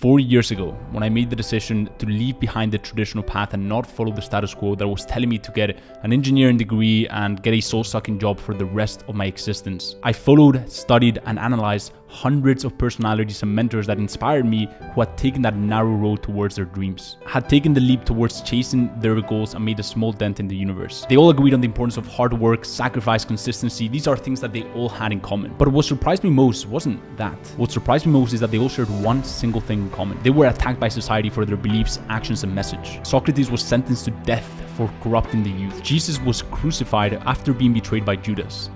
4 years ago, when I made the decision to leave behind the traditional path and not follow the status quo that was telling me to get an engineering degree and get a soul-sucking job for the rest of my existence. I followed, studied, and analyzed hundreds of personalities and mentors that inspired me, who had taken that narrow road towards their dreams, had taken the leap towards chasing their goals and made a small dent in the universe. They all agreed on the importance of hard work, sacrifice, consistency. These are things that they all had in common. But what surprised me most wasn't that. What surprised me most is that they all shared one single thing in common. They were attacked by society for their beliefs, actions, and message. Socrates was sentenced to death for corrupting the youth. Jesus was crucified after being betrayed by Judas.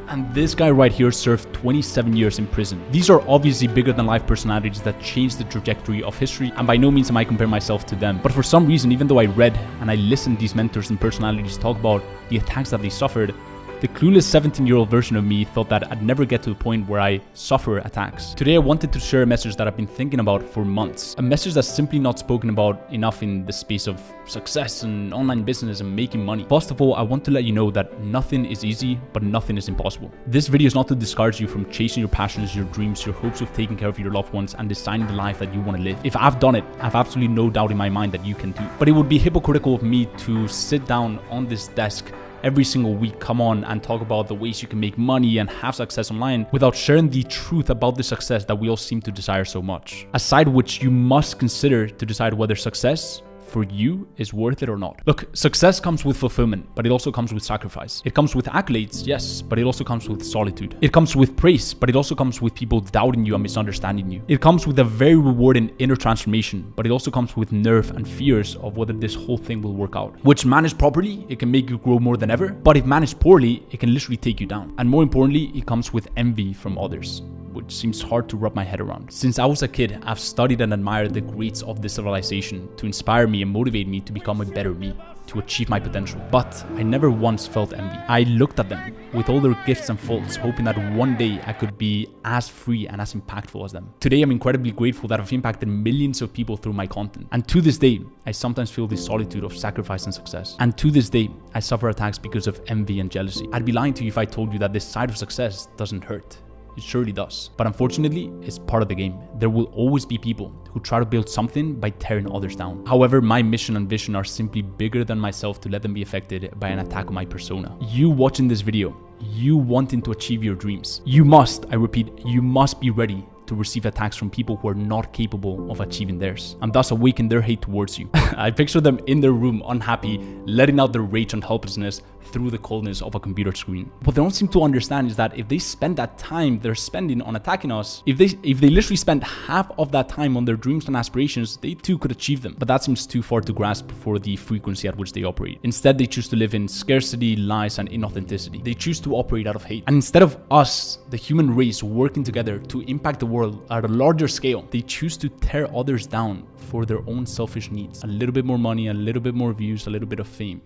And this guy right here served 27 years in prison. These are obviously bigger than life personalities that changed the trajectory of history, and by no means am I comparing myself to them. But for some reason, even though I read and I listened to these mentors and personalities talk about the attacks that they suffered, the clueless 17-year-old version of me thought that I'd never get to the point where I suffer attacks. Today I wanted to share a message that I've been thinking about for months. A message that's simply not spoken about enough in the space of success and online business and making money. First of all, I want to let you know that nothing is easy, but nothing is impossible. This video is not to discourage you from chasing your passions, your dreams, your hopes of taking care of your loved ones and designing the life that you want to live. If I've done it, I have absolutely no doubt in my mind that you can too. But it would be hypocritical of me to sit down on this desk every single week, come on and talk about the ways you can make money and have success online without sharing the truth about the success that we all seem to desire so much. A side which you must consider to decide whether success for you is worth it or not. Look, success comes with fulfillment, but it also comes with sacrifice. It comes with accolades, yes, but it also comes with solitude. It comes with praise, but it also comes with people doubting you and misunderstanding you. It comes with a very rewarding inner transformation, but it also comes with nerve and fears of whether this whole thing will work out. Which managed properly, it can make you grow more than ever, but if managed poorly, it can literally take you down. And more importantly, it comes with envy from others, which seems hard to wrap my head around. Since I was a kid, I've studied and admired the greats of this civilization to inspire me and motivate me to become a better me, to achieve my potential. But I never once felt envy. I looked at them with all their gifts and faults, hoping that one day I could be as free and as impactful as them. Today, I'm incredibly grateful that I've impacted millions of people through my content. And to this day, I sometimes feel the solitude of sacrifice and success. And to this day, I suffer attacks because of envy and jealousy. I'd be lying to you if I told you that this side of success doesn't hurt. It surely does. But unfortunately, it's part of the game. There will always be people who try to build something by tearing others down. However, my mission and vision are simply bigger than myself to let them be affected by an attack on my persona. You watching this video, you wanting to achieve your dreams, you must, I repeat, you must be ready to receive attacks from people who are not capable of achieving theirs, and thus awaken their hate towards you. I picture them in their room, unhappy, letting out their rage and helplessness through the coldness of a computer screen. What they don't seem to understand is that if they spend that time they're spending on attacking us, if they literally spend half of that time on their dreams and aspirations, they too could achieve them. But that seems too far to grasp for the frequency at which they operate. Instead, they choose to live in scarcity, lies, and inauthenticity. They choose to operate out of hate. And instead of us, the human race, working together to impact the world at a larger scale, they choose to tear others down for their own selfish needs. A little bit more money, a little bit more views, a little bit of fame.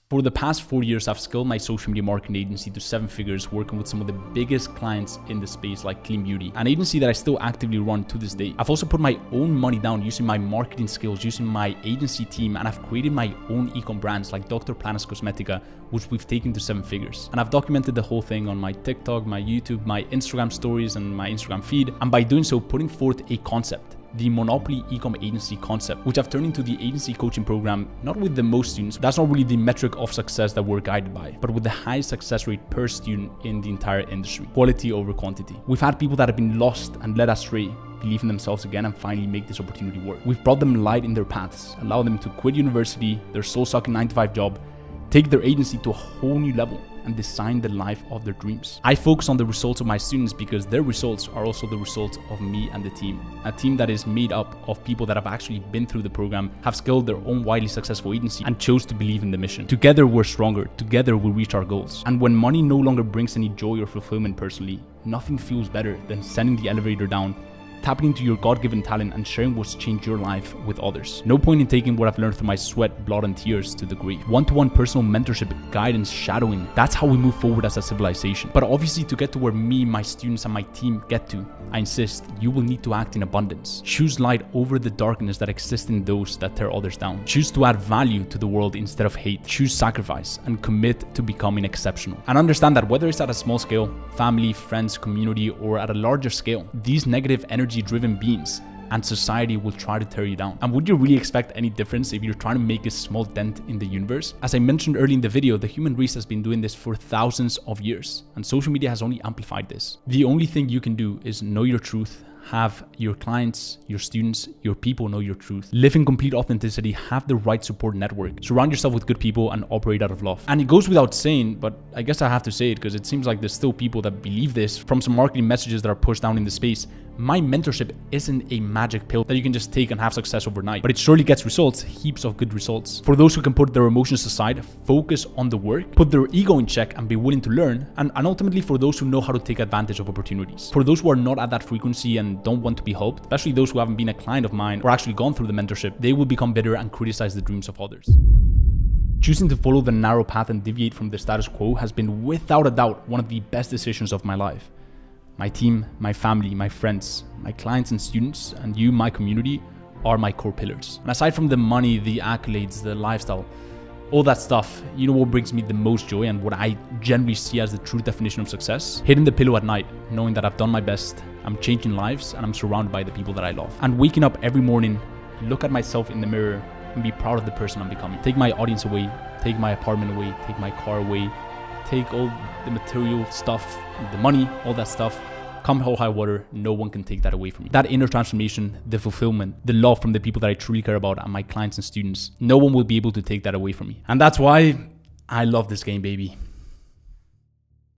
For the past 4 years, I've scaled my social media marketing agency to 7 figures, working with some of the biggest clients in the space like Clean Beauty, an agency that I still actively run to this day. I've also put my own money down using my marketing skills, using my agency team, and I've created my own e-com brands like Dr. Planas Cosmetica, which we've taken to 7 figures. And I've documented the whole thing on my TikTok, my YouTube, my Instagram stories, and my Instagram feed. And by doing so, putting forth a concept, the Monopoly Ecom Agency concept, which I've turned into the agency coaching program, not with the most students. That's not really the metric of success that we're guided by, but with the highest success rate per student in the entire industry. Quality over quantity. We've had people that have been lost and led astray believe in themselves again and finally make this opportunity work. We've brought them light in their paths, allow them to quit university, their soul-sucking 9-to-5 job, take their agency to a whole new level, and design the life of their dreams. I focus on the results of my students because their results are also the results of me and the team. A team that is made up of people that have actually been through the program, have scaled their own widely successful agency, and chose to believe in the mission. Together we're stronger, together we reach our goals. And when money no longer brings any joy or fulfillment personally, nothing feels better than sending the elevator down, tapping into your God-given talent and sharing what's changed your life with others. No point in taking what I've learned through my sweat, blood, and tears to the grave. One-to-one personal mentorship, guidance, shadowing. That's how we move forward as a civilization. But obviously, to get to where me, my students, and my team get to, I insist, you will need to act in abundance. Choose light over the darkness that exists in those that tear others down. Choose to add value to the world instead of hate. Choose sacrifice and commit to becoming exceptional. And understand that whether it's at a small scale, family, friends, community, or at a larger scale, these negative energy-driven beings and society will try to tear you down. And would you really expect any difference if you're trying to make a small dent in the universe? As I mentioned earlier in the video, the human race has been doing this for thousands of years, and social media has only amplified this. The only thing you can do is know your truth, have your clients, your students, your people know your truth. Live in complete authenticity, have the right support network. Surround yourself with good people and operate out of love. And it goes without saying, but I guess I have to say it because it seems like there's still people that believe this from some marketing messages that are pushed down in the space. My mentorship isn't a magic pill that you can just take and have success overnight, but it surely gets results, heaps of good results. For those who can put their emotions aside, focus on the work, put their ego in check and be willing to learn, and ultimately for those who know how to take advantage of opportunities. For those who are not at that frequency and don't want to be helped, especially those who haven't been a client of mine or actually gone through the mentorship, they will become bitter and criticize the dreams of others. Choosing to follow the narrow path and deviate from the status quo has been without a doubt one of the best decisions of my life. My team, my family, my friends, my clients and students, and you, my community, are my core pillars. And aside from the money, the accolades, the lifestyle, all that stuff, you know what brings me the most joy and what I generally see as the true definition of success? Hitting the pillow at night, knowing that I've done my best, I'm changing lives, and I'm surrounded by the people that I love. And waking up every morning, look at myself in the mirror, and be proud of the person I'm becoming. Take my audience away, take my apartment away, take my car away, take all the material stuff, the money, all that stuff. Come hell high water, no one can take that away from me. That inner transformation, the fulfillment, the love from the people that I truly care about and my clients and students, no one will be able to take that away from me. And that's why I love this game, baby.